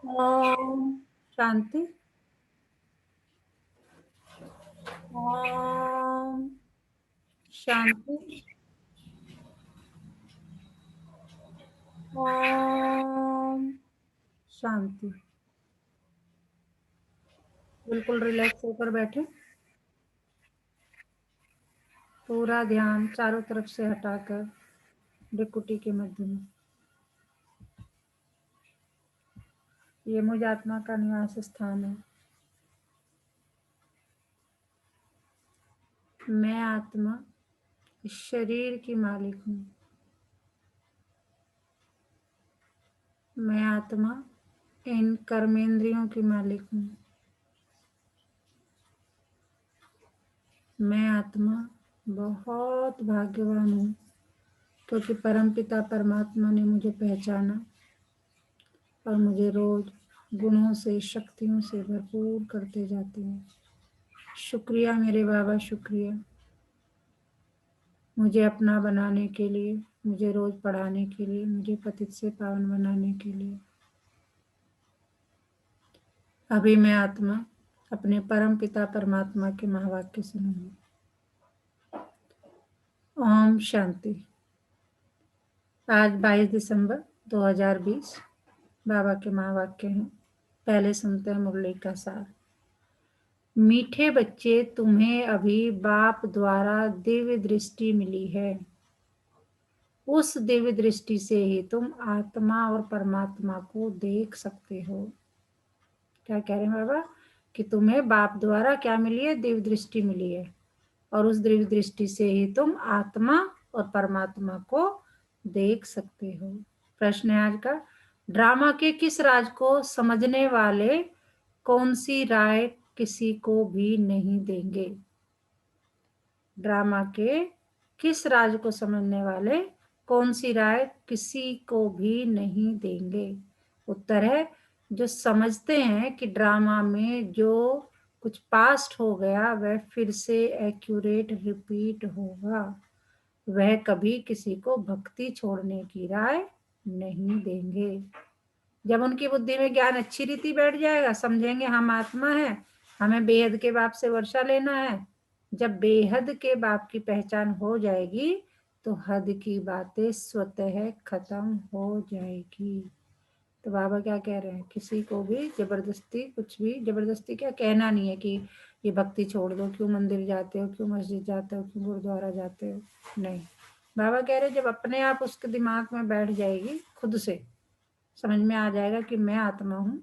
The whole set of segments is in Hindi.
ओम शांति। ओम शांति। ओम शांति। बिल्कुल रिलैक्स होकर बैठे। पूरा ध्यान चारों तरफ से हटाकर भ्रिकुटी के मध्य में। ये मुझ आत्मा का निवास स्थान है। मैं आत्मा इस शरीर की मालिक हूँ। मैं आत्मा इन कर्मेंद्रियों की मालिक हूँ। मैं आत्मा बहुत भाग्यवान हूँ क्योंकि परमपिता परमात्मा ने मुझे पहचाना और मुझे रोज गुणों से शक्तियों से भरपूर करते जाते हैं। शुक्रिया मेरे बाबा, शुक्रिया मुझे अपना बनाने के लिए, मुझे रोज पढ़ाने के लिए, मुझे पतित से पावन बनाने के लिए। अभी मैं आत्मा अपने परम पिता परमात्मा के महावाक्य सुनूंगी। ओम शांति। आज 22 दिसंबर 2020 बाबा के महावाक्य हैं। पहले सुनते हैं मुरली का सार। मीठे बच्चे, तुम्हें अभी बाप द्वारा दिव्य दृष्टि मिली है। उस दिव्य दृष्टि से ही तुम आत्मा और परमात्मा को देख सकते हो। क्या कह रहे हैं बाबा? कि तुम्हें बाप द्वारा क्या मिली है? दिव्य दृष्टि मिली है, और उस दिव्य दृष्टि से ही तुम आत्मा और परमात्मा को देख सकते हो। प्रश्न है आज का, ड्रामा के किस राज को समझने वाले कौन सी राय किसी को भी नहीं देंगे? ड्रामा के किस राज को समझने वाले कौन सी राय किसी को भी नहीं देंगे? उत्तर है, जो समझते हैं कि ड्रामा में जो कुछ पास्ट हो गया वह फिर से एक्यूरेट रिपीट होगा, वह कभी किसी को भक्ति छोड़ने की राय नहीं देंगे। जब उनकी बुद्धि में ज्ञान अच्छी रीति बैठ जाएगा, समझेंगे हम आत्मा है, हमें बेहद के बाप से वर्षा लेना है। जब बेहद के बाप की पहचान हो जाएगी तो हद की बातें स्वतः खत्म हो जाएगी। तो बाबा क्या कह रहे हैं, किसी को भी जबरदस्ती, कुछ भी जबरदस्ती क्या कहना नहीं है कि ये भक्ति छोड़ दो, क्यों मंदिर जाते हो, क्यों मस्जिद जाते हो, क्यों गुरुद्वारा जाते हो। नहीं, बाबा कह रहे जब अपने आप उसके दिमाग में बैठ जाएगी, खुद से समझ में आ जाएगा कि मैं आत्मा हूँ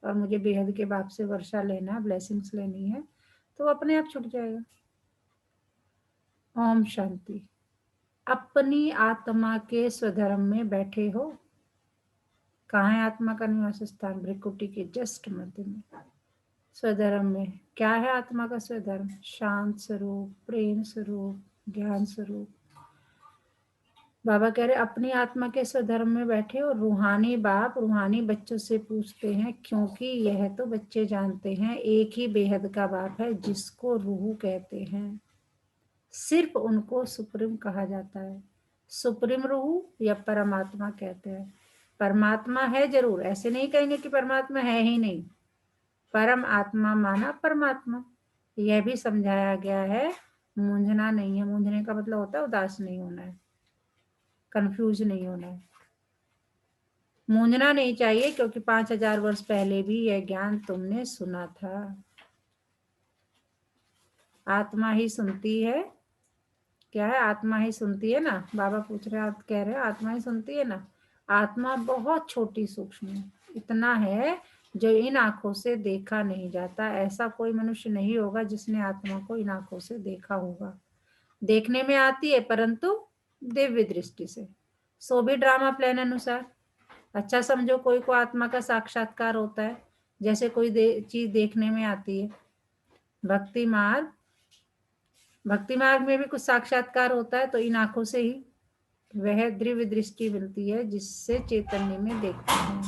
और मुझे बेहद के बाप से वर्षा लेना, ब्लेसिंग्स लेनी है, तो अपने आप छूट जाएगा। ओम शांति। अपनी आत्मा के स्वधर्म में बैठे हो। कहाँ है आत्मा का निवास स्थान? भ्रिकुटी के जस्ट मध्य में, स्वधर्म में। क्या है आत्मा का स्वधर्म? शांत स्वरूप, प्रेम स्वरूप, ज्ञान स्वरूप। बाबा कह रहे अपनी आत्मा के स्वधर्म में बैठे और रूहानी बाप रूहानी बच्चों से पूछते हैं, क्योंकि यह तो बच्चे जानते हैं एक ही बेहद का बाप है जिसको रूह कहते हैं। सिर्फ उनको सुप्रीम कहा जाता है। सुप्रीम रूह या परमात्मा कहते हैं। परमात्मा है जरूर, ऐसे नहीं कहेंगे कि परमात्मा है ही नहीं। परम आत्मा माना परमात्मा, यह भी समझाया गया है। मूंझना नहीं है। मूंझने का मतलब होता है उदास नहीं होना है, कंफ्यूज नहीं होना है। मूंझना नहीं चाहिए, क्योंकि 5000 वर्ष पहले भी यह ज्ञान तुमने सुना था। आत्मा ही सुनती है। क्या है? आत्मा ही सुनती है ना। बाबा पूछ रहे हैं, आप कह रहे हैं आत्मा ही सुनती है ना। आत्मा बहुत छोटी सूक्ष्म है, इतना है जो इन आंखों से देखा नहीं जाता। ऐसा कोई मनुष्य नहीं होगा जिसने आत्मा को इन आंखों से देखा होगा। देखने में आती है परंतु दिव्य दृष्टि से, सो भी ड्रामा प्लान अनुसार। अच्छा समझो, कोई को आत्मा का साक्षात्कार होता है, जैसे कोई चीज देखने में आती है। भक्ति मार्ग भक्ति मार्ग में भी कुछ साक्षात्कार होता है, तो इन आंखों से ही वह दिव्य दृष्टि मिलती है जिससे चैतन्य में देखते हैं।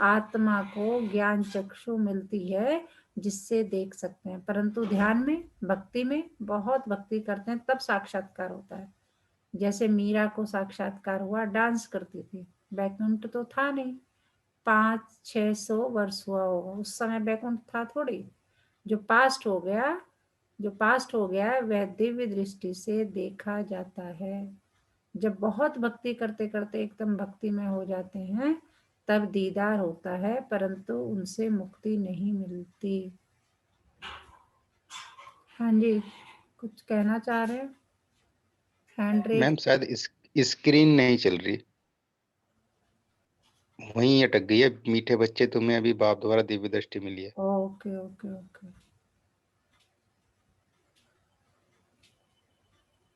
आत्मा को ज्ञान चक्षु मिलती है जिससे देख सकते हैं, परंतु ध्यान में, भक्ति में बहुत भक्ति करते हैं तब साक्षात्कार होता है। जैसे मीरा को साक्षात्कार हुआ, डांस करती थी, बैकुंठ तो था नहीं, 500-600 वर्ष हुआ होगा। उस समय बैकुंठ था थोड़ी। जो पास्ट हो गया वह दिव्य दृष्टि से देखा जाता है। जब बहुत भक्ति करते करते एकदम भक्ति में हो जाते हैं तब दीदार होता है, परंतु उनसे मुक्ति नहीं मिलती। हाँ जी, कुछ कहना चाह रहे हैं? Hand raise. मैम शायद स्क्रीन नहीं चल रही, वहीं अटक गई है। मीठे बच्चे तुम्हें अभी बाप द्वारा दिव्य दृष्टि मिली है। ओके ओके ओके,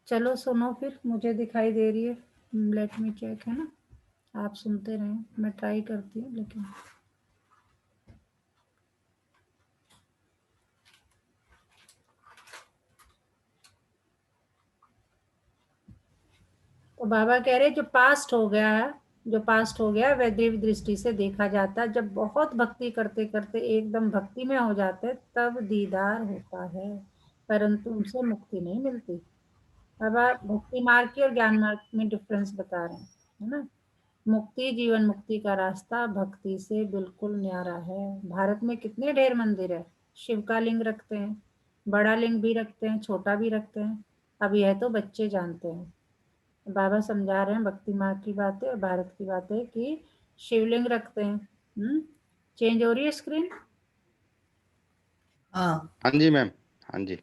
चलो सुनो फिर, मुझे दिखाई दे रही है। लेट मी चेक, है ना? आप सुनते रहें, मैं ट्राई करती हूँ लेकिन। तो बाबा कह रहे जो पास्ट हो गया वह दिव्य दृष्टि से देखा जाता है। जब बहुत भक्ति करते करते एकदम भक्ति में हो जाते तब दीदार होता है, परंतु उनसे मुक्ति नहीं मिलती। बाबा भक्ति मार्ग की और ज्ञान मार्ग में डिफरेंस बता रहे हैं, है ना? मुक्ति, जीवन मुक्ति का रास्ता भक्ति से बिल्कुल न्यारा है। भारत में कितने ढेर मंदिर है। शिव का लिंग रखते हैं, बड़ा लिंग भी रखते हैं, छोटा भी रखते हैं। अब यह तो बच्चे जानते हैं। बाबा समझा रहे हैं भक्ति मार्ग की बातें और भारत की बातें कि शिवलिंग रखते हैं। चेंज हो रही है स्क्रीन? हाँ हाँ जी मैम, हाँ जी।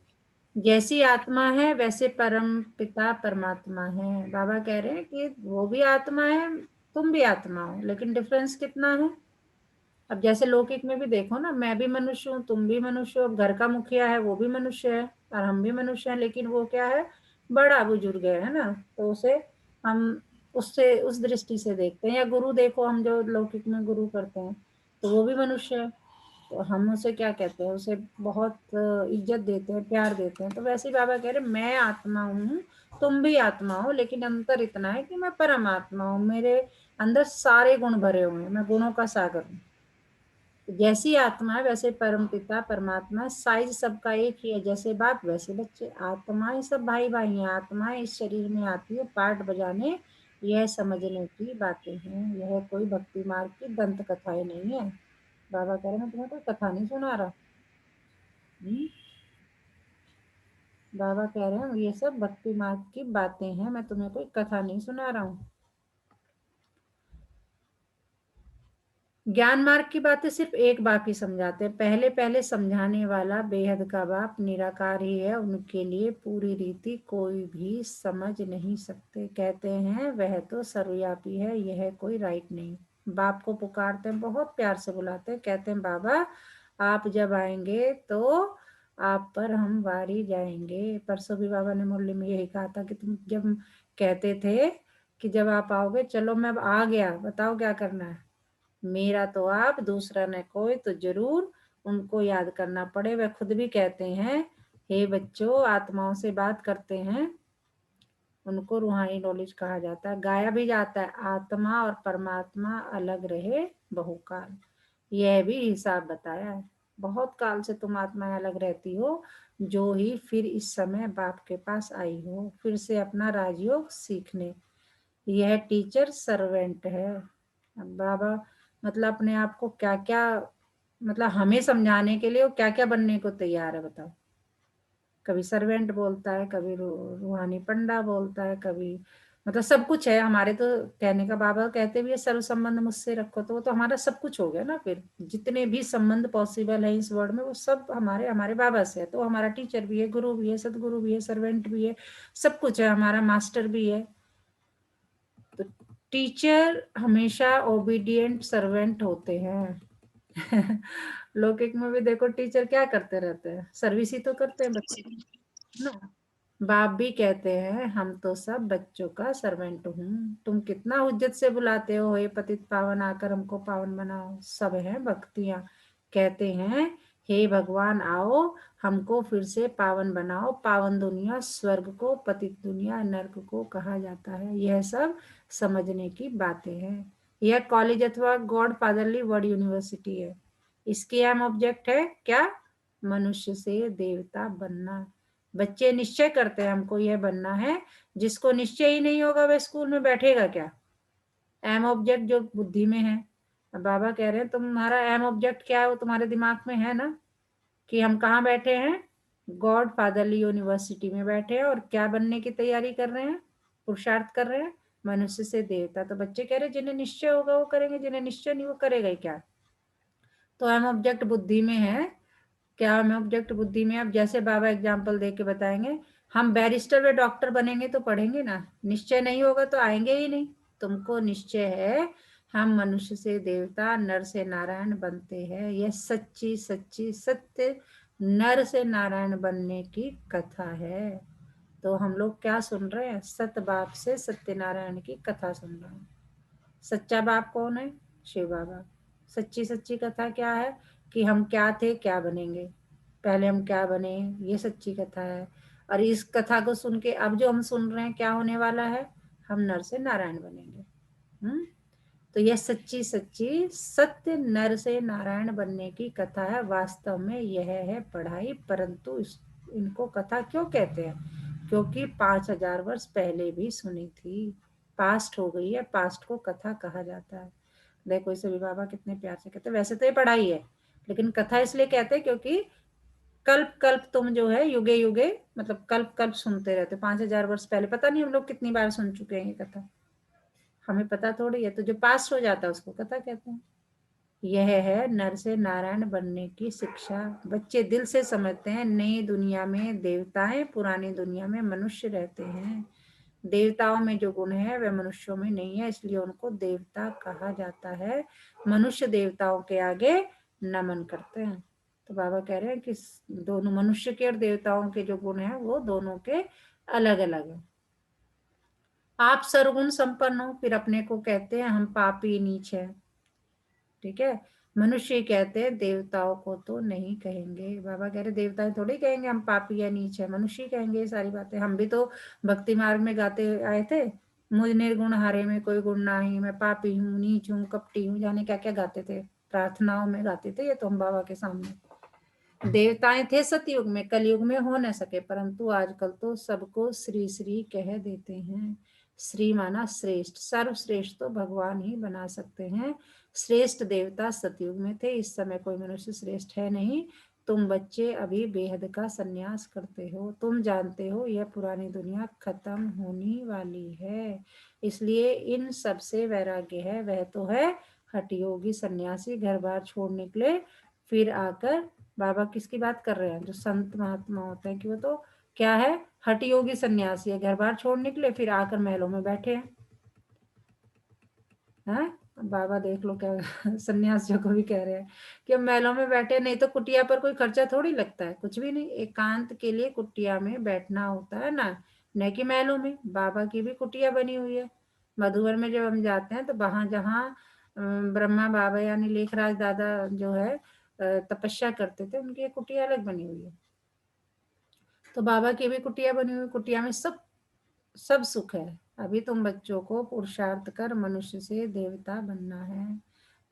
जैसी आत्मा है वैसे परम पिता परमात्मा है। बाबा कह रहे हैं कि वो भी आत्मा है, तुम भी आत्मा हो, लेकिन डिफरेंस कितना है? अब जैसे लौकिक में भी देखो ना, मैं भी मनुष्य हूँ, तुम भी मनुष्य हो, घर का मुखिया है वो भी मनुष्य है और हम भी मनुष्य हैं, लेकिन वो क्या है, बड़ा बुजुर्ग है ना, तो उसे हम उससे उस दृष्टि से देखते हैं। या गुरु देखो, हम जो लौकिक में गुरु करते हैं तो वो भी मनुष्य है, तो हम उसे क्या कहते हैं, उसे बहुत इज्जत देते हैं, प्यार देते हैं। तो वैसे ही बाबा कह रहे मैं आत्मा हूँ, तुम भी आत्मा हो, लेकिन अंतर इतना है कि मैं परमात्मा हूँ, मेरे अंदर सारे गुण भरे हुए हैं, मैं गुणों का सागर हूँ। जैसी आत्मा है वैसे परम पिता परमात्मा, साइज सबका एक ही है, जैसे बाप वैसे बच्चे। आत्माएं सब भाई भाई हैं, आत्माएं इस शरीर में आती है पाठ बजाने, यह समझने की बातें हैं। यह कोई भक्ति मार्ग की दंत कथाएं नहीं है। बाबा कह रहे मैं तुम्हें कोई कथा नहीं सुना रहा। बाबा कह रहे हैं ये सब भक्ति मार्ग की बातें हैं, मैं तुम्हें कोई कथा नहीं सुना रहा हूँ। ज्ञान मार्ग की बातें सिर्फ एक बाप ही समझाते हैं। पहले पहले समझाने वाला बेहद का बाप निराकार ही है, उनके लिए पूरी रीति कोई भी समझ नहीं सकते। कहते हैं वह तो सर्वव्यापी है, यह कोई राइट नहीं। बाप को पुकारते हैं, बहुत प्यार से बुलाते हैं, कहते हैं बाबा आप जब आएंगे तो आप पर हम वारी जाएंगे। परसों भी बाबा ने मुरली में यही कहा था कि तुम जब कहते थे कि जब आप आओगे, चलो मैं अब आ गया, बताओ क्या करना है। मेरा तो आप, दूसरा न कोई, तो जरूर उनको याद करना पड़े। वह खुद भी कहते हैं हे बच्चों, आत्माओं से बात करते हैं, उनको रूहानी नॉलेज कहा जाता है। गाया भी जाता है आत्मा और परमात्मा अलग रहे बहुकाल, यह भी हिसाब बताया है। बहुत काल से तुम आत्माएं अलग रहती हो, जो ही फिर इस समय बाप के पास आई हो फिर से अपना राजयोग सीखने। यह टीचर सर्वेंट है। अब बाबा मतलब अपने आप को क्या क्या, मतलब हमें समझाने के लिए वो क्या क्या बनने को तैयार है, बताओ। कभी सर्वेंट बोलता है, कभी रूहानी पंडा बोलता है, कभी मतलब सब कुछ है हमारे। तो कहने का बाबा कहते भी है सर्व संबंध मुझसे रखो, तो वो तो हमारा सब कुछ हो गया ना। फिर जितने भी संबंध पॉसिबल है इस वर्ल्ड में वो सब हमारे हमारे बाबा से है। तो हमारा टीचर भी है, गुरु भी है, सदगुरु भी है, सर्वेंट भी है, सब कुछ है, हमारा मास्टर भी है। तो टीचर हमेशा ओबीडिएंट सर्वेंट होते हैं। लौकिक में भी देखो टीचर क्या करते रहते हैं, सर्विस ही तो करते हैं बच्चे की, है ना? बाप भी कहते हैं हम तो सब बच्चों का सर्वेंट हूँ, तुम कितना उज्जत से बुलाते हो, हे पतित पावन आकर हमको पावन बनाओ। सब है भक्तियां, कहते हैं हे भगवान आओ हमको फिर से पावन बनाओ। पावन दुनिया स्वर्ग को, पतित दुनिया नर्क को कहा जाता है। यह सब समझने की बातें हैं। यह कॉलेज अथवा गॉड फादरली वर्ड यूनिवर्सिटी है। इसके एम ऑब्जेक्ट है क्या? मनुष्य से देवता बनना। बच्चे निश्चय करते हैं हमको यह बनना है, जिसको निश्चय ही नहीं होगा वह स्कूल में बैठेगा क्या? एम ऑब्जेक्ट जो बुद्धि में है, अब बाबा कह रहे हैं तुम्हारा एम ऑब्जेक्ट क्या है वो तुम्हारे दिमाग में है ना, कि हम कहाँ बैठे हैं, गॉड फादरली यूनिवर्सिटी में बैठे हैं और क्या बनने की तैयारी कर रहे हैं, पुरुषार्थ कर रहे हैं, मनुष्य से देवता। तो बच्चे कह रहे हैं जिन्हें निश्चय होगा वो करेंगे, जिन्हें निश्चय नहीं वो करेगा ही क्या। तो एम ऑब्जेक्ट बुद्धि में है, क्या एम ऑब्जेक्ट बुद्धि में। अब जैसे बाबा एग्जाम्पल दे के बताएंगे, हम बैरिस्टर व डॉक्टर बनेंगे तो पढ़ेंगे ना, निश्चय नहीं होगा तो आएंगे ही नहीं। तुमको निश्चय है हम मनुष्य से देवता, नर से नारायण बनते हैं, यह सच्ची सच्ची सत्य नर से नारायण बनने की कथा है। तो हम लोग क्या सुन रहे हैं, सत बाप से सत्यनारायण की कथा सुन रहे हैं। सच्चा बाप कौन है, शिव बाबा। सच्ची सच्ची कथा क्या है, कि हम क्या थे क्या बनेंगे, पहले हम क्या बने, ये सच्ची कथा है। और इस कथा को सुन के अब जो हम सुन रहे हैं क्या होने वाला है, हम नर से नारायण बनेंगे। तो यह सच्ची सच्ची सत्य नर से नारायण बनने की कथा है। वास्तव में यह है पढ़ाई, परंतु इनको कथा क्यों कहते हैं, क्योंकि 5000 वर्ष पहले भी सुनी थी, पास्ट हो गई है, पास्ट को कथा कहा जाता है। देखो इसे भी बाबा कितने प्यार से कहते हैं। वैसे तो ये पढ़ाई है, लेकिन कथा इसलिए कहते हैं क्योंकि कल्प कल्प तुम जो है युगे युगे, मतलब कल्प कल्प सुनते रहते। 5000 वर्ष पहले पता नहीं हम लोग कितनी बार सुन चुके हैं ये कथा, हमें पता थोड़ी है। तो जो पास हो जाता है उसको कथा कहते हैं। यह है नर से नारायण बनने की शिक्षा। बच्चे दिल से समझते हैं, नई दुनिया में देवताएं, पुरानी दुनिया में मनुष्य रहते हैं। देवताओं में जो गुण है वह मनुष्यों में नहीं है, इसलिए उनको देवता कहा जाता है। मनुष्य देवताओं के आगे नमन करते हैं। तो बाबा कह रहे हैं कि दोनों मनुष्य के और देवताओं के जो गुण है वो दोनों के अलग अलग है। आप सर्वगुण संपन्न हो, फिर अपने को कहते हैं हम पापी नीच है, ठीक है। मनुष्य कहते हैं, देवताओं को तो नहीं कहेंगे। बाबा कह रहे देवता थोड़ी कहेंगे हम पापी या नीच है, मनुष्य ही कहेंगे ये सारी बातें। हम भी तो भक्ति मार्ग में गाते आए थे, मुझ निर्गुण हारे में कोई गुण नाही, मैं पापी हूँ, नीच हूँ, कपटी हूँ, जाने क्या क्या गाते थे, प्रार्थनाओं में गाते थे ये तो हम बाबा के सामने। देवताएं थे सतयुग में, कलयुग में हो न सके, परंतु आजकल तो सबको श्री श्री कह देते हैं। श्री माना श्रेष्ठ, सर्वश्रेष्ठ तो भगवान ही बना सकते हैं। श्रेष्ठ देवता सतयुग में थे, इस समय कोई मनुष्य श्रेष्ठ है नहीं। तुम बच्चे अभी बेहद का सन्यास करते हो, तुम जानते हो यह पुरानी दुनिया खत्म होने वाली है, इसलिए इन सब से वैराग्य है। वह तो है हठयोगी सन्यासी, घर बार छोड़ निकले, फिर आकर बाबा किसकी बात कर रहे हैं, जो संत महात्मा होते हैं, कि वो तो क्या है, हठयोगी सन्यासी है, घर बार छोड़ निकले फिर आकर महलों में बैठे हैं। बाबा देख लो क्या सन्यासियों को भी कह रहे हैं कि हम महलों में बैठे, नहीं तो कुटिया पर कोई खर्चा थोड़ी लगता है, कुछ भी नहीं, एकांत के लिए कुटिया में बैठना होता है ना, न कि महलों में। बाबा की भी कुटिया बनी हुई है। मधुबन में जब हम जाते हैं तो वहां जहाँ ब्रह्मा बाबा यानी लेखराज दादा जो है तपस्या करते थे, उनकी एक कुटिया अलग बनी हुई है। तो बाबा की भी कुटिया बनी हुई, कुटिया में सब सब सुख है। अभी तुम बच्चों को पुरुषार्थ कर मनुष्य से देवता बनना है।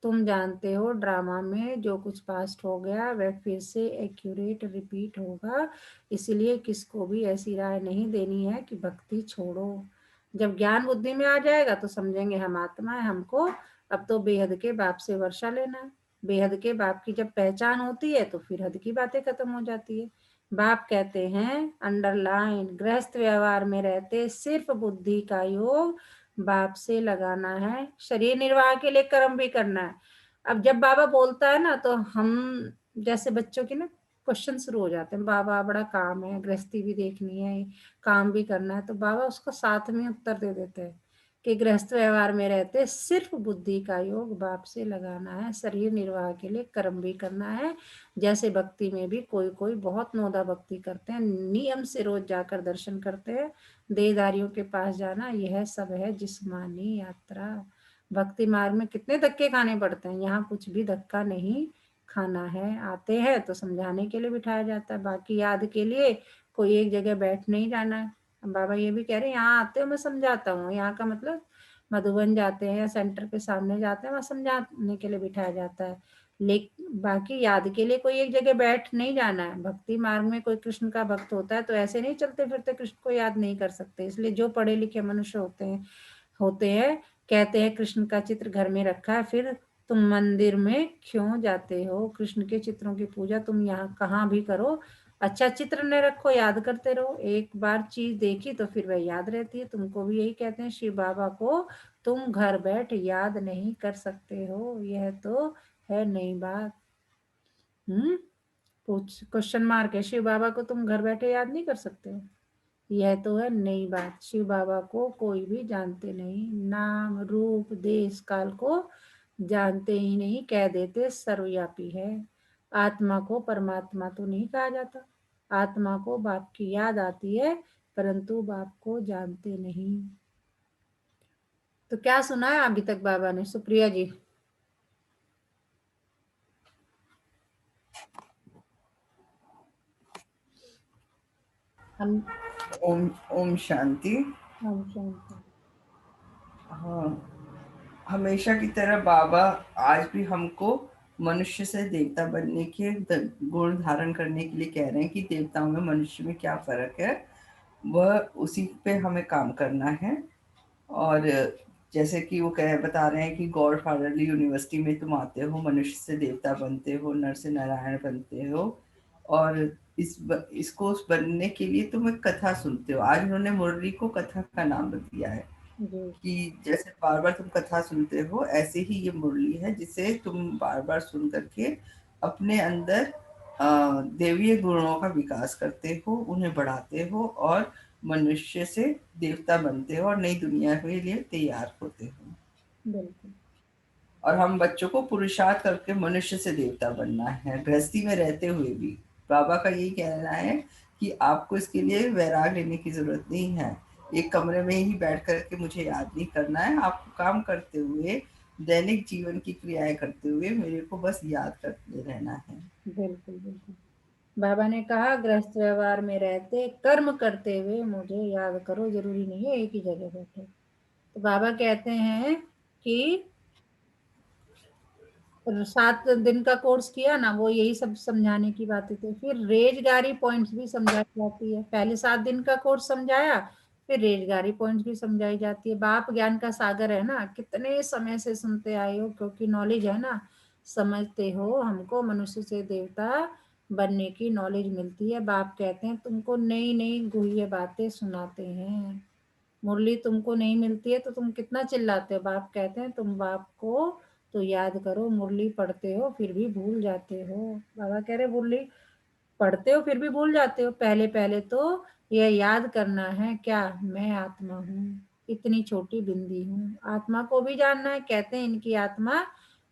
तुम जानते हो ड्रामा में जो कुछ पास्ट हो गया वह फिर से एक्यूरेट रिपीट होगा, इसलिए किसको भी ऐसी राय नहीं देनी है कि भक्ति छोड़ो। जब ज्ञान बुद्धि में आ जाएगा तो समझेंगे हम आत्मा है, हमको अब तो बेहद के बाप से वर्षा लेना है। बेहद के बाप की जब पहचान होती है तो फिर हद की बातें खत्म हो जाती है। बाप कहते हैं अंडरलाइन, गृहस्थ व्यवहार में रहते सिर्फ बुद्धि का योग बाप से लगाना है, शरीर निर्वाह के लिए कर्म भी करना है। अब जब बाबा बोलता है ना तो हम जैसे बच्चों की ना क्वेश्चन शुरू हो जाते हैं, बाबा बड़ा काम है, गृहस्थी भी देखनी है, काम भी करना है, तो बाबा उसको साथ में उत्तर दे देते हैं कि गृहस्थ व्यवहार में रहते सिर्फ बुद्धि का योग बाप से लगाना है, शरीर निर्वाह के लिए कर्म भी करना है। जैसे भक्ति में भी कोई कोई बहुत नोदा भक्ति करते हैं, नियम से रोज जाकर दर्शन करते हैं, देहधारियों के पास जाना, यह सब है जिस्मानी यात्रा। भक्ति मार्ग में कितने धक्के खाने पड़ते हैं, यहाँ कुछ भी धक्का नहीं खाना है। आते हैं तो समझाने के लिए बिठाया जाता है, बाकी याद के लिए कोई एक जगह बैठ नहीं जाना है। बाबा ये भी कह रहे हैं यहाँ आते हो मैं समझाता हूँ, यहाँ का मतलब मधुबन जाते हैं या सेंटर के सामने जाते हैं वहाँ समझाने के लिए बिठाया जाता है, लेकिन बाकी याद के लिए कोई एक जगह बैठ नहीं जाना है। भक्ति मार्ग में कोई कृष्ण का भक्त होता है तो ऐसे नहीं चलते फिरते कृष्ण को याद नहीं कर सकते, इसलिए जो पढ़े लिखे मनुष्य होते हैं कहते हैं कृष्ण का चित्र घर में रखा है, फिर तुम मंदिर में क्यों जाते हो? कृष्ण के चित्रों की पूजा तुम यहाँ कहाँ भी करो, अच्छा चित्र न रखो, याद करते रहो। एक बार चीज देखी तो फिर वह याद रहती है। तुमको भी यही कहते हैं, शिव बाबा को तुम घर बैठ याद नहीं कर सकते हो, यह तो है नई बात। पूछ क्वेश्चन मार्क है, शिव बाबा को तुम घर बैठे याद नहीं कर सकते हो, यह तो है नई बात। शिव बाबा को कोई भी जानते नहीं, नाम रूप देश काल को जानते ही नहीं, कह देते सर्वव्यापी है। आत्मा को परमात्मा तो नहीं कहा जाता, आत्मा को बाप की याद आती है, परंतु बाप को जानते नहीं। तो क्या सुना है अभी तक बाबा ने? सुप्रिया जी। हम ओम ओम शांति। शांति। हाँ, हमेशा की तरह बाबा आज भी हमको मनुष्य से देवता बनने के गुण धारण करने के लिए कह रहे हैं कि देवताओं में मनुष्य में क्या फर्क है, वह उसी पे हमें काम करना है। और जैसे कि वो बता रहे हैं कि गॉड फादरली यूनिवर्सिटी में तुम आते हो, मनुष्य से देवता बनते हो, नर से नारायण बनते हो, और इसको बनने के लिए तुम एक कथा सुनते हो। आज उन्होंने मुरली को कथा का नाम दिया है कि जैसे बार बार तुम कथा सुनते हो, ऐसे ही ये मुरली है जिसे तुम बार बार सुन करके अपने अंदर देवीय गुणों का विकास करते हो, उन्हें बढ़ाते हो और मनुष्य से देवता बनते हो और नई दुनिया के लिए तैयार होते हो। बिल्कुल। और हम बच्चों को पुरुषार्थ करके मनुष्य से देवता बनना है, गृहस्थी में रहते हुए भी। बाबा का यही कहना है कि आपको इसके लिए वैराग लेने की जरूरत नहीं है, एक कमरे में ही बैठ करके मुझे याद नहीं करना है, आपको काम करते हुए दैनिक जीवन की क्रियाएं करते हुए मेरे को बस याद करते रहना है। बिल्कुल बिल्कुल। बाबा ने कहा गृहस्थ व्यवहार में रहते कर्म करते हुए मुझे याद करो, जरूरी नहीं है एक ही जगह बैठे। तो बाबा कहते हैं कि 7 दिन का कोर्स किया ना, वो यही सब समझाने की बातें थी। फिर रेजगारी पॉइंट्स भी समझाई जाती है। पहले 7 दिन का कोर्स समझाया, फिर रेजगारी पॉइंट्स भी समझाई जाती है। बाप ज्ञान का सागर है ना, कितने समय से सुनते आए हो, क्योंकि नॉलेज है ना, समझते हो। हमको मनुष्य से देवता बनने की नॉलेज मिलती है। बाप कहते हैं तुमको नई नई गुह्य बातें सुनाते हैं। मुरली तुमको नहीं मिलती है तो तुम कितना चिल्लाते हो। बाप कहते हैं तुम बाप को तो याद करो, मुरली पढ़ते हो फिर भी भूल जाते हो। बाबा कह रहे मुरली पढ़ते हो फिर भी भूल जाते हो। पहले पहले तो यह याद करना है, क्या मैं आत्मा हूँ, इतनी छोटी बिंदी हूँ। आत्मा को भी जानना है। कहते हैं इनकी आत्मा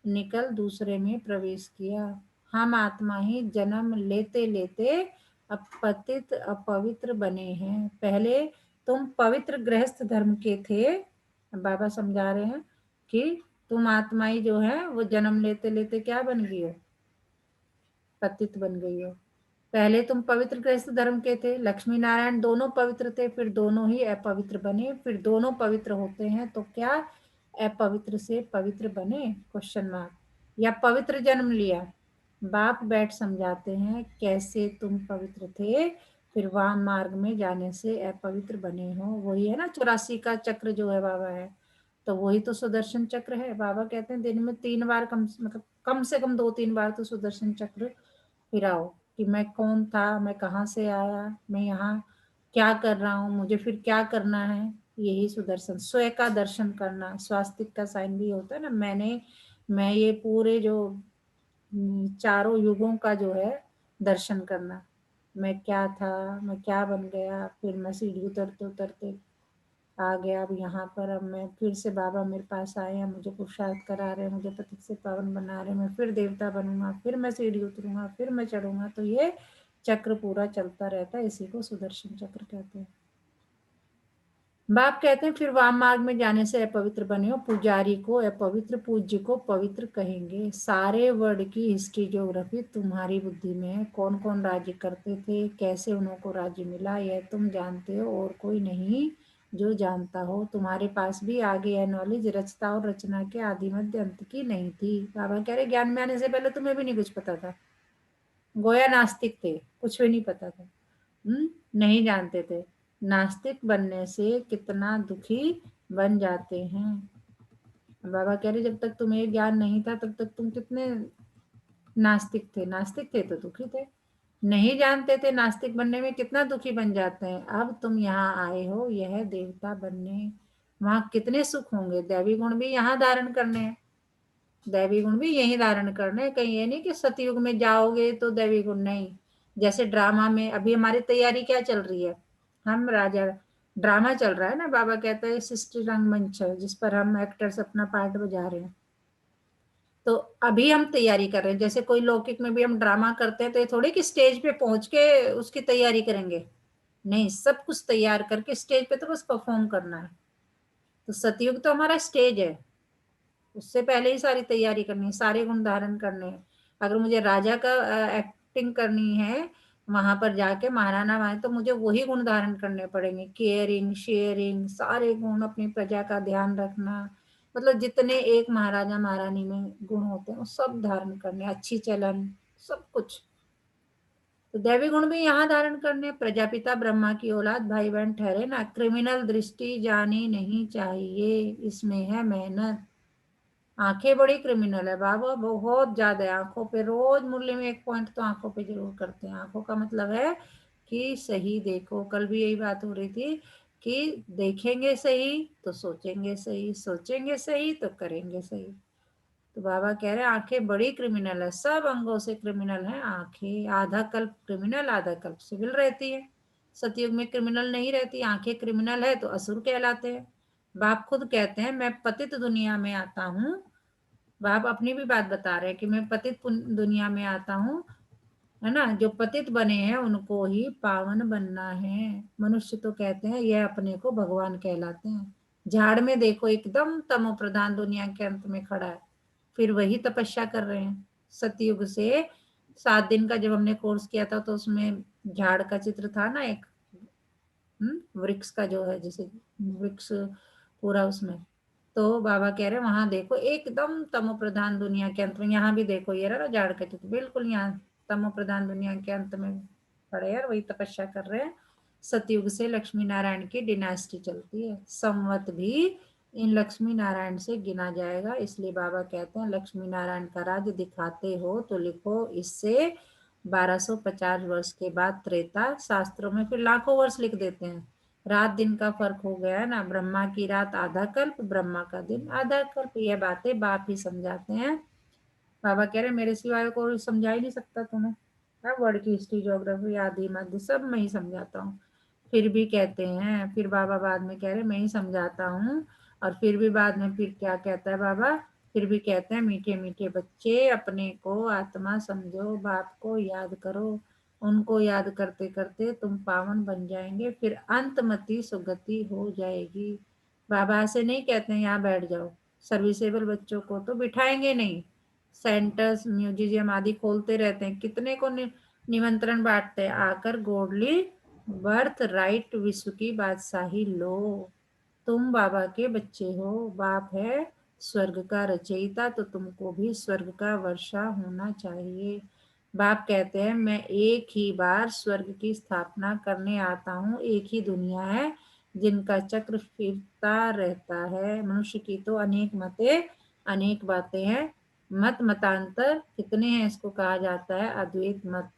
निकल दूसरे में प्रवेश किया। हम आत्मा ही जन्म लेते लेते अपतित अपवित्र बने हैं। पहले तुम पवित्र गृहस्थ धर्म के थे। बाबा समझा रहे हैं कि तुम आत्मा ही जो है वो जन्म लेते लेते क्या बन गई हो, पतित बन गई हो। पहले तुम पवित्र गृहस्थ धर्म के थे, लक्ष्मी नारायण दोनों पवित्र थे, फिर दोनों ही अपवित्र बने, फिर दोनों पवित्र होते हैं तो क्या अपवित्र से पवित्र बने? Question mark. या पवित्र जन्म लिया? बाप बैठ समझाते हैं कैसे तुम पवित्र थे, फिर वाम मार्ग में जाने से अपवित्र बने हो। वही है ना 84 का चक्र जो है बाबा है, तो वही तो सुदर्शन चक्र है। बाबा कहते हैं दिन में 3 बार कम से कम 2-3 बार तो सुदर्शन चक्र फिराओ कि मैं कौन था, मैं कहाँ से आया, मैं यहाँ क्या कर रहा हूँ, मुझे फिर क्या करना है। यही सुदर्शन स्वयं का दर्शन करना, स्वास्तिक का साइन भी होता है ना। मैं ये पूरे जो चारों युगों का जो है दर्शन करना, मैं क्या था, मैं क्या बन गया, फिर मैं सीढ़ी उतरते उतरते आ गया अब यहाँ पर। अब मैं फिर से बाबा मेरे पास आए हैं, मुझे पुरुषार्थ करा रहे हैं, मुझे पतित से पावन बना रहे हैं, मैं फिर देवता बनूंगा, फिर मैं सीढ़ी उतरूंगा, फिर मैं चढ़ूंगा। तो ये चक्र पूरा चलता रहता है, इसी को सुदर्शन चक्र कहते हैं। बाप कहते हैं फिर वाम मार्ग में जाने से अपवित्र बने हो। पुजारी को अपवित्र, पूज्य को पवित्र कहेंगे। सारे वर्ल्ड की हिस्ट्री ज्योग्राफी तुम्हारी बुद्धि में है। कौन कौन राज्य करते थे, कैसे उनको राज्य मिला, यह तुम जानते हो, और कोई नहीं जो जानता हो। तुम्हारे पास भी आगे यह नॉलेज रचता और रचना के आदि मध्य अंत की नहीं थी। बाबा कह रहे ज्ञान में आने से पहले तुम्हें भी नहीं कुछ पता था, गोया नास्तिक थे, कुछ भी नहीं पता था। नहीं जानते थे। नास्तिक बनने से कितना दुखी बन जाते हैं। बाबा कह रहे जब तक तुम्हें ज्ञान नहीं था तब तक तुम कितने नास्तिक थे तो दुखी थे, नहीं जानते थे नास्तिक बनने में कितना दुखी बन जाते हैं। अब तुम यहाँ आए हो यह देवता बनने, वहां कितने सुख होंगे। दैवी गुण भी यहाँ धारण करने हैं, दैवी गुण भी यही धारण करने हैं। कहीं ये नहीं कि सतयुग में जाओगे तो दैवी गुण नहीं। जैसे ड्रामा में अभी हमारी तैयारी क्या चल रही है, हम राजा ड्रामा चल रहा है ना, बाबा कहते हैं सृष्टि रंगमंच है जिस पर हम एक्टर्स अपना पार्ट बजा रहे हैं। तो अभी हम तैयारी कर रहे हैं, जैसे कोई लौकिक में भी हम ड्रामा करते हैं तो ये थोड़ी कि स्टेज पे पहुंच के उसकी तैयारी करेंगे, नहीं, सब कुछ तैयार करके स्टेज पे तो बस परफॉर्म करना है। तो सतयुग तो हमारा स्टेज है, उससे पहले ही सारी तैयारी करनी है, सारे गुण धारण करने हैं। अगर मुझे राजा का एक्टिंग करनी है वहां पर जाके महाराणा वहां, तो मुझे वही गुण धारण करने पड़ेंगे, केयरिंग, शेयरिंग, सारे गुण, अपनी प्रजा का ध्यान रखना, मतलब जितने एक महाराजा महारानी में गुण होते हैं वो सब धारण करने, अच्छी चलन, सब कुछ। तो दैवी गुण भी यहाँ धारण करने। प्रजापिता ब्रह्मा की औलाद भाई बहन ठहरे ना, क्रिमिनल दृष्टि जानी नहीं चाहिए, इसमें है मेहनत। आंखें बड़ी क्रिमिनल है बाबा, बहुत ज्यादा आंखों पे, रोज मुरली में एक पॉइंट तो आंखों पे जरूर करते हैं। आंखों का मतलब है कि सही देखो, कल भी यही बात हो रही थी कि देखेंगे सही तो सोचेंगे सही, सोचेंगे सही तो करेंगे सही। तो बाबा कह रहे हैं आंखें बड़ी क्रिमिनल है, सब अंगों से क्रिमिनल है आंखें। आधा कल्प क्रिमिनल, आधा कल्प सिविल रहती है। सतयुग में क्रिमिनल नहीं रहती, आंखें क्रिमिनल है तो असुर कहलाते हैं। बाप खुद कहते हैं मैं पतित दुनिया में आता हूँ, बाप अपनी भी बात बता रहे हैं कि मैं पतित दुनिया में आता हूँ, है ना, जो पतित बने हैं उनको ही पावन बनना है। मनुष्य तो कहते हैं ये अपने को भगवान कहलाते हैं। झाड़ में देखो एकदम तमो प्रधान दुनिया के अंत में खड़ा है, फिर वही तपस्या कर रहे हैं। सतयुग से 7 दिन का जब हमने कोर्स किया था तो उसमें झाड़ का चित्र था ना एक, वृक्ष का जो है, जैसे वृक्ष पूरा उसमें। तो बाबा कह रहे हैं वहां देखो एकदम तमो प्रधान दुनिया के अंत में, यहाँ भी देखो ये रहा झाड़ का चित्र, बिल्कुल यहाँ तमो प्रधान दुनिया के अंत में खड़े हैं, वही तपस्या कर रहे हैं। सतयुग से लक्ष्मी नारायण की डिनास्टी चलती है, संवत भी इन लक्ष्मी नारायण से गिना जाएगा। इसलिए बाबा कहते हैं लक्ष्मी नारायण का राज दिखाते हो तो लिखो इससे 1250 वर्ष के बाद त्रेता, शास्त्रों में फिर लाखों वर्ष लिख देते हैं। रात दिन का फर्क हो गया है ना, ब्रह्मा की रात आधा कल्प, ब्रह्मा का दिन आधा कल्प, यह बातें बाप ही समझाते हैं। बाबा कह रहे मेरे सिवाय कोई समझा ही नहीं सकता तुम्हें, क्या वर्ड की हिस्ट्री, ज्योग्राफी, आदि मध्य सब मैं ही समझाता हूँ। फिर भी कहते हैं, फिर बाबा बाद में कह रहे मैं ही समझाता हूँ, और फिर भी बाद में फिर क्या कहता है बाबा, फिर भी कहते हैं मीठे मीठे बच्चे अपने को आत्मा समझो, बाप को याद करो, उनको याद करते करते तुम पावन बन जाएंगे, फिर अंतमति सुगति हो जाएगी। बाबा ऐसे नहीं कहते हैं यहाँ बैठ जाओ, सर्विसेबल बच्चों को तो बिठाएंगे नहीं, सेंटर्स म्यूजियम आदि खोलते रहते हैं, कितने को निमंत्रण बांटते हैं, आकर गोडली बर्थ राइट विश्व की बादशाही लो, तुम बाबा के बच्चे हो, बाप है स्वर्ग का रचयिता तो तुमको भी स्वर्ग का वर्षा होना चाहिए। बाप कहते हैं मैं एक ही बार स्वर्ग की स्थापना करने आता हूँ, एक ही दुनिया है जिनका चक्र फिरता रहता है। मनुष्य की तो अनेक मतें, अनेक बातें हैं, मत मतांतर कितने हैं, इसको कहा जाता है अद्वैत मत।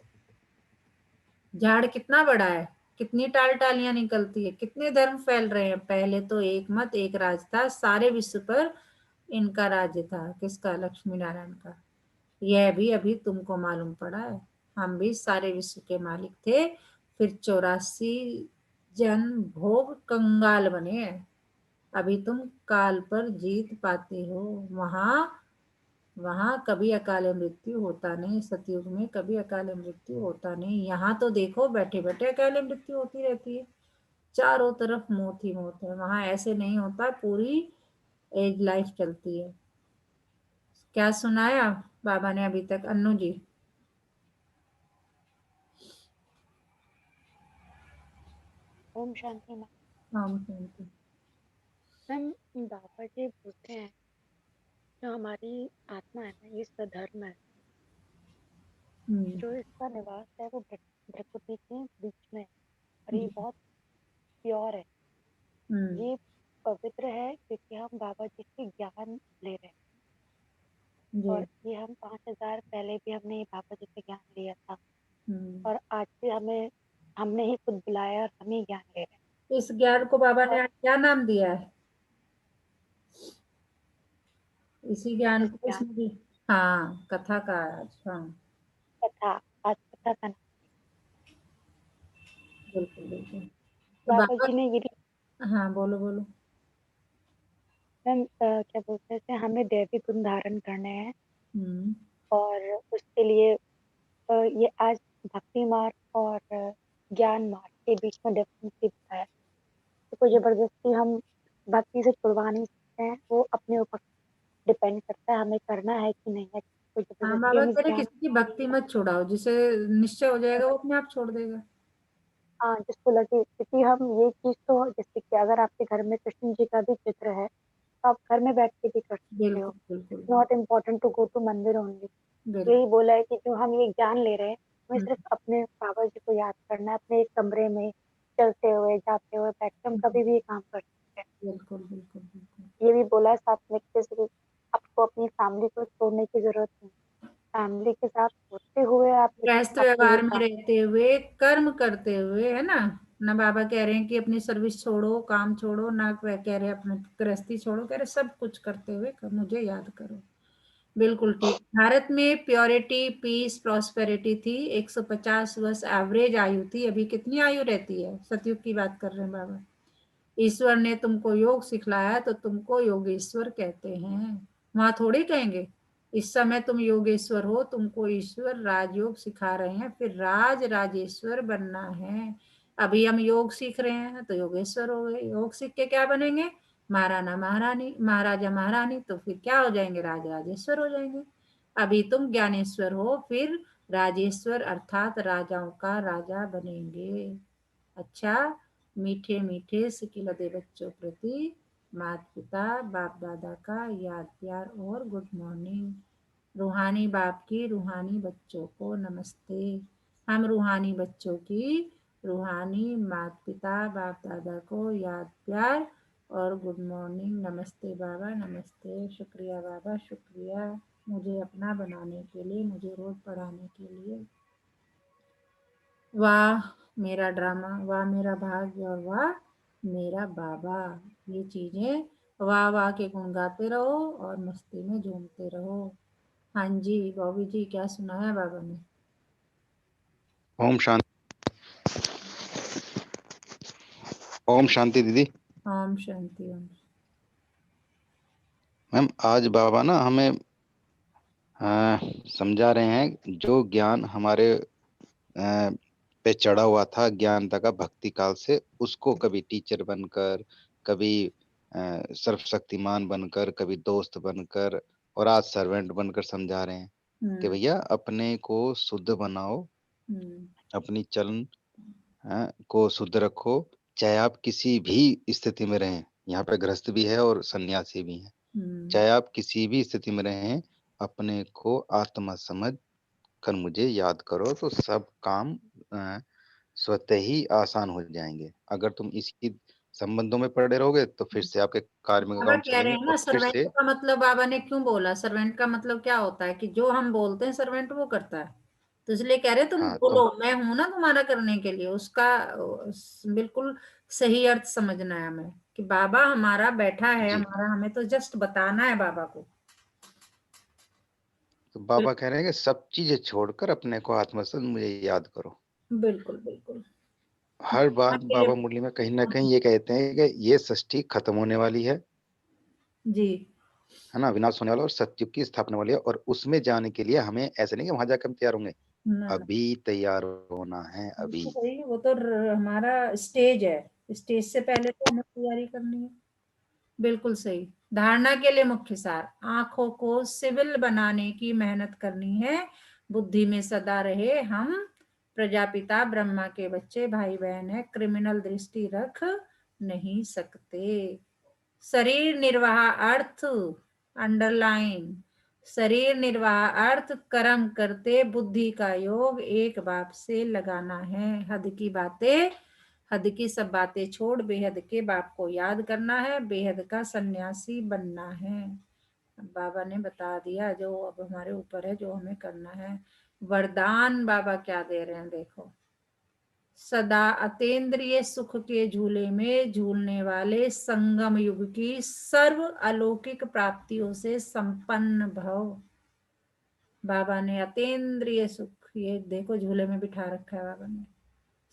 झाड़ कितना बड़ा है, कितनी टाल टालियां निकलती है, कितने धर्म फैल रहे हैं। पहले तो एक मत एक राज था, सारे विश्व पर इनका राज्य था, किसका, लक्ष्मी नारायण का। यह भी अभी तुमको मालूम पड़ा है, हम भी सारे विश्व के मालिक थे, फिर 84 जन भोग कंगाल बने हैं, अभी तुम काल पर जीत पाते हो। वहां वहां कभी अकाल मृत्यु होता नहीं, सतयुग में कभी अकाल मृत्यु होता नहीं। यहाँ तो देखो बैठे बैठे अकाल मृत्यु होती रहती है, चारों तरफ मौत ही मौत है, वहां ऐसे नहीं होता, पूरी एज लाइफ चलती है। क्या सुनाया बाबा ने अभी तक, अन्नू जी? ओम शांति मैम। हाँ शांति। मैम, बाबा जी बोलते हैं जो हमारी आत्मा है ना, ये स्वधर्म है, जो इसका निवास है वो प्रकृति के बीच में है, और ये बहुत प्योर है। ये पवित्र है क्योंकि हम बाबा जी से ज्ञान ले रहे हैं। जी। और ये हम 5000 पहले भी हमने बाबा जी से ज्ञान लिया था और आज भी हमने ही खुद बुलाया और हम ही ज्ञान ले रहे हैं। इस ज्ञान को बाबा ने आज क्या नाम दिया है? इसी ज्ञान इस को ज्ञान इसमें भी हाँ कथा का आज। हाँ कथा, आज कथा का नाम बिल्कुल बिल्कुल। तो बाबा बाबा जी ने ये हाँ बोलो बोलो। मैम क्या बोलते हैं इसे, हमें दैवी गुण धारण करने हैं हम्म और उसके लिए ये आज भक्ति मार्ग और ज्ञान मार्ग के बीच में डिफरेंस भी बताया। तो कोई जबरदस्ती हम भक्ति से छुड़वा नहीं सकते हैं, वो अपने ऊपर डिपेंड करता है हमें करना है कि नहीं है। कोई हाँ जबरदस्ती बाबा हम इस कह रहे ज्ञान किसी की भक्ति मत छुड़ाओ, जिसे निश्चय हो जाएगा वो अपने आप छोड़ देगा। हाँ जिसको लगे, क्योंकि हम ये चीज तो जैसे कि अगर आपके घर में कृष्ण जी का भी चित्र है तो आप घर में बैठ के भी कर सकते हो। बिल्कुल बिल्कुल not important to go to mandir only. बिल्कुल। यही बोला है कि जो हम ये ज्ञान ले रहे हैं हमें हम्म, सिर्फ अपने बाबा जी को याद करना है, अपने एक कमरे में चलते हुए जाते हुए बैठ के हम कभी भी ये काम कर सकते हैं। बिल्कुल बिल्कुल बिल्कुल। ये भी बोला है साथ में कि जैसे कि आपको अपनी फैमिली को छोड़ने की जरूरत नहीं, फैमिली के साथ होते हुए आप गृहस्थ आपको ये व्यवहार में काम। रहते हुए कर्म करते हुए, है ना। ना बाबा कह रहे हैं कि अपनी सर्विस छोड़ो, काम छोड़ो, ना कह रहे अपने गृहस्थी छोड़ो, कह रहे सब कुछ करते हुए मुझे याद करो। बिल्कुल ठीक। भारत में प्योरिटी, पीस, प्रॉस्पेरिटी थी। 150 वर्ष एवरेज आयु थी। अभी कितनी आयु रहती है? सतयुग की बात कर रहे हैं बाबा। ईश्वर ने तुमको योग सिखलाया तो तुमको योगेश्वर कहते हैं, वहां थोड़ी कहेंगे इस समय तुम योगेश्वर हो, तुमको ईश्वर राजयोग सिखा रहे हैं, फिर राजेश्वर बनना है। अभी हम योग सीख रहे हैं तो योगेश्वर हो गए, योग सीख के क्या बनेंगे? महाराणा महारानी, महाराजा महारानी, तो फिर क्या हो जाएंगे? राजेश्वर हो जाएंगे। अभी तुम ज्ञानेश्वर हो, फिर राजेश्वर अर्थात राजाओं का राजा बनेंगे। अच्छा, मीठे मीठे सिकिलदे बच्चों प्रति माता पिता बाप दादा का याद प्यार और गुड मॉर्निंग। रूहानी बाप की रूहानी बच्चों को नमस्ते। हम रूहानी बच्चों की रूहानी माता पिता बाप दादा को याद प्यार और गुड मॉर्निंग। नमस्ते बाबा, नमस्ते। शुक्रिया बाबा, शुक्रिया मुझे अपना बनाने के लिए, मुझे रोज पढ़ाने के लिए। वाह मेरा ड्रामा, वाह मेरा भाग्य और वाह मेरा बाबा। ये चीजें वाह वाह के गुण गाते रहो और मस्ती में झूमते रहो। हाँ जी बॉबी जी, क्या सुनाया बाबा ने? ओम शांति। ओम शांति दीदी। ओम शांति। ओम मैम आज बाबा ना हमें समझा रहे हैं जो ज्ञान हमारे पे चढ़ा हुआ था ज्ञानता का भक्ति काल से, उसको कभी टीचर बनकर, कभी सर्वशक्तिमान बनकर, कभी दोस्त बनकर और आज सर्वेंट बनकर समझा रहे हैं कि भैया अपने को शुद्ध बनाओ, अपनी चलन को शुद्ध रखो, चाहे आप किसी भी स्थिति में रहें। यहाँ पे गृहस्थ भी है और सन्यासी भी है। चाहे आप किसी भी स्थिति में रहें, अपने को आत्मा समझ कर मुझे याद करो तो सब काम स्वतः ही आसान हो जाएंगे। अगर तुम इसी संबंधों में पड़े रहोगे तो फिर से आपके कार्मिक बाबा अकाउंट कह रहे चलेंगे हैं ना, और फिर सर्वेंट से। का मतलब बाबा ने क्यों बोला? सर्वेंट का मतलब क्या होता है कि जो हम बोलते हैं सर्वेंट वो करता है। तो इसलिए कह रहे तुम हाँ बोलो, तो मैं हूं ना तुम्हारा करने के लिए। उसका बिल्कुल सही अर्थ समझना है हमें कि बाबा हमारा बैठा है, जी, हमारा, हमें तो जस्ट बताना है बाबा को। तो बाबा कह रहे हैं कि सब चीजें छोड़कर अपने को आत्मा से मुझे याद करो। बिल्कुल बिल्कुल। हर बार के लिए बाबा मुरली में कहीं ना कहीं ये कहते हैं कि ये सृष्टि खत्म होने वाली जी है ना, विनाश होने वाला, और सत्युग की स्थापना वाली है। और उसमें जाने के लिए हमें ऐसे नहीं कि वहां जाकर हम तैयार होंगे, ना अभी तैयार होना है अभी। बिल्कुल सही। वो तो हमारा स्टेज है, स्टेज से पहले तो हमें तैयारी करनी है। बिल्कुल सही। धारणा के लिए मुख्य सार, आंखों को सिविल बनाने की मेहनत करनी है। बुद्धि में सदा रहे हम प्रजापिता ब्रह्मा के बच्चे, भाई बहन है, क्रिमिनल दृष्टि रख नहीं सकते। शरीर निर्वाह अर्थ, अंडरलाइन, शरीर निर्वाह अर्थ कर्म करते बुद्धि का योग एक बाप से लगाना है। हद की बातें हद की सब बातें छोड़ बेहद के बाप को याद करना है, बेहद का सन्यासी बनना है। बाबा ने बता दिया जो अब हमारे ऊपर है, जो हमें करना है। वरदान बाबा क्या दे रहे हैं देखो, सदा अतीन्द्रिय सुख के झूले में झूलने वाले संगम युग की सर्व अलौकिक प्राप्तियों से संपन्न भव। बाबा ने अतीन्द्रिय सुख, ये देखो झूले में बिठा रखा है बाबा ने,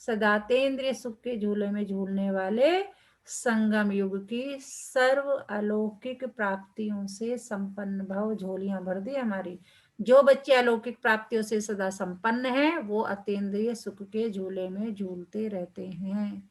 सदा अतीन्द्रिय सुख के झूले में झूलने वाले संगम युग की सर्व अलौकिक प्राप्तियों से संपन्न भव। झोलियां भर दी हमारी। जो बच्चे अलौकिक प्राप्तियों से सदा संपन्न हैं वो अतीन्द्रिय सुख के झूले में झूलते रहते हैं।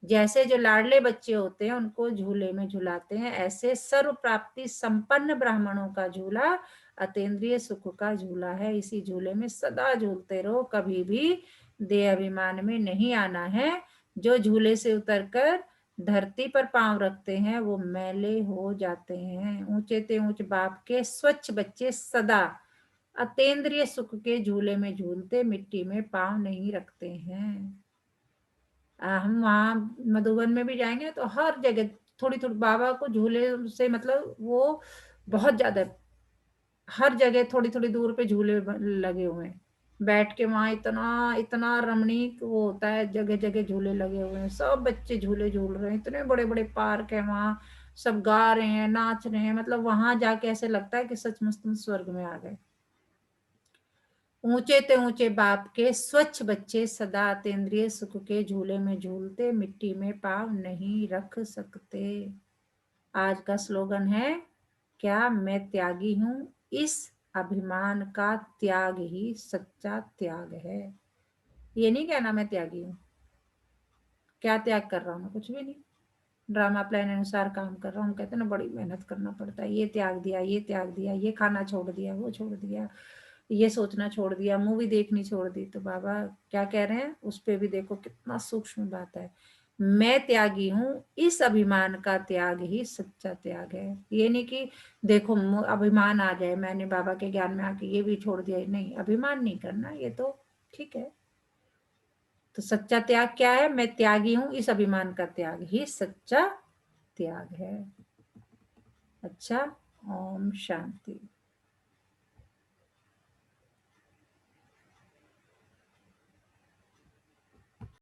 जैसे जो लाडले बच्चे होते हैं उनको झूले में झुलाते हैं, ऐसे सर्व प्राप्ति संपन्न ब्राह्मणों का झूला अतीन्द्रिय सुख का झूला है। इसी झूले में सदा झूलते रहो, कभी भी देह अभिमान में नहीं आना है। जो झूले से उतरकर धरती पर पांव रखते हैं वो मैले हो जाते हैं। ऊंचे ते ऊंच बाप के स्वच्छ बच्चे सदा अतीन्द्रिय सुख के झूले में झूलते मिट्टी में पांव नहीं रखते हैं। हम वहाँ मधुबन में भी जाएंगे तो हर जगह थोड़ी थोड़ी बाबा को झूले से मतलब वो बहुत ज्यादा, हर जगह थोड़ी थोड़ी दूर पे झूले लगे हुए हैं। बैठ के वहाँ इतना इतना रमणीक वो होता है, जगह जगह झूले लगे हुए हैं, सब बच्चे झूले झूल रहे हैं। इतने बड़े बड़े पार्क है वहाँ, सब गा रहे हैं, नाच रहे हैं, मतलब वहां जाके ऐसे लगता है कि सचमुच तुम स्वर्ग में आ गए। ऊंचे ते ऊंचे बाप के स्वच्छ बच्चे सदा अतीन्द्रिय सुख के झूले में झूलते मिट्टी में पांव नहीं रख सकते। आज का स्लोगन है क्या, मैं त्यागी हूं, इस अभिमान का त्याग ही सच्चा त्याग है। ये नहीं कहना मैं त्यागी हूं, क्या त्याग कर रहा हूं, कुछ भी नहीं, ड्रामा प्लान अनुसार काम कर रहा हूँ। कहते ना बड़ी मेहनत करना पड़ता है, ये त्याग दिया, ये त्याग दिया, ये खाना छोड़ दिया, वो छोड़ दिया, ये सोचना छोड़ दिया, मूवी देखनी छोड़ दी। तो बाबा क्या कह रहे हैं उस पे भी देखो कितना सूक्ष्म बात है। मैं त्यागी हूं, इस अभिमान का त्याग ही सच्चा त्याग है। ये नहीं कि देखो अभिमान आ जाए, मैंने बाबा के ज्ञान में आके ये भी छोड़ दिया, नहीं, अभिमान नहीं करना, ये तो ठीक है। तो सच्चा त्याग क्या है, मैं त्यागी हूं, इस अभिमान का त्याग ही सच्चा त्याग है। अच्छा, ओम शांति।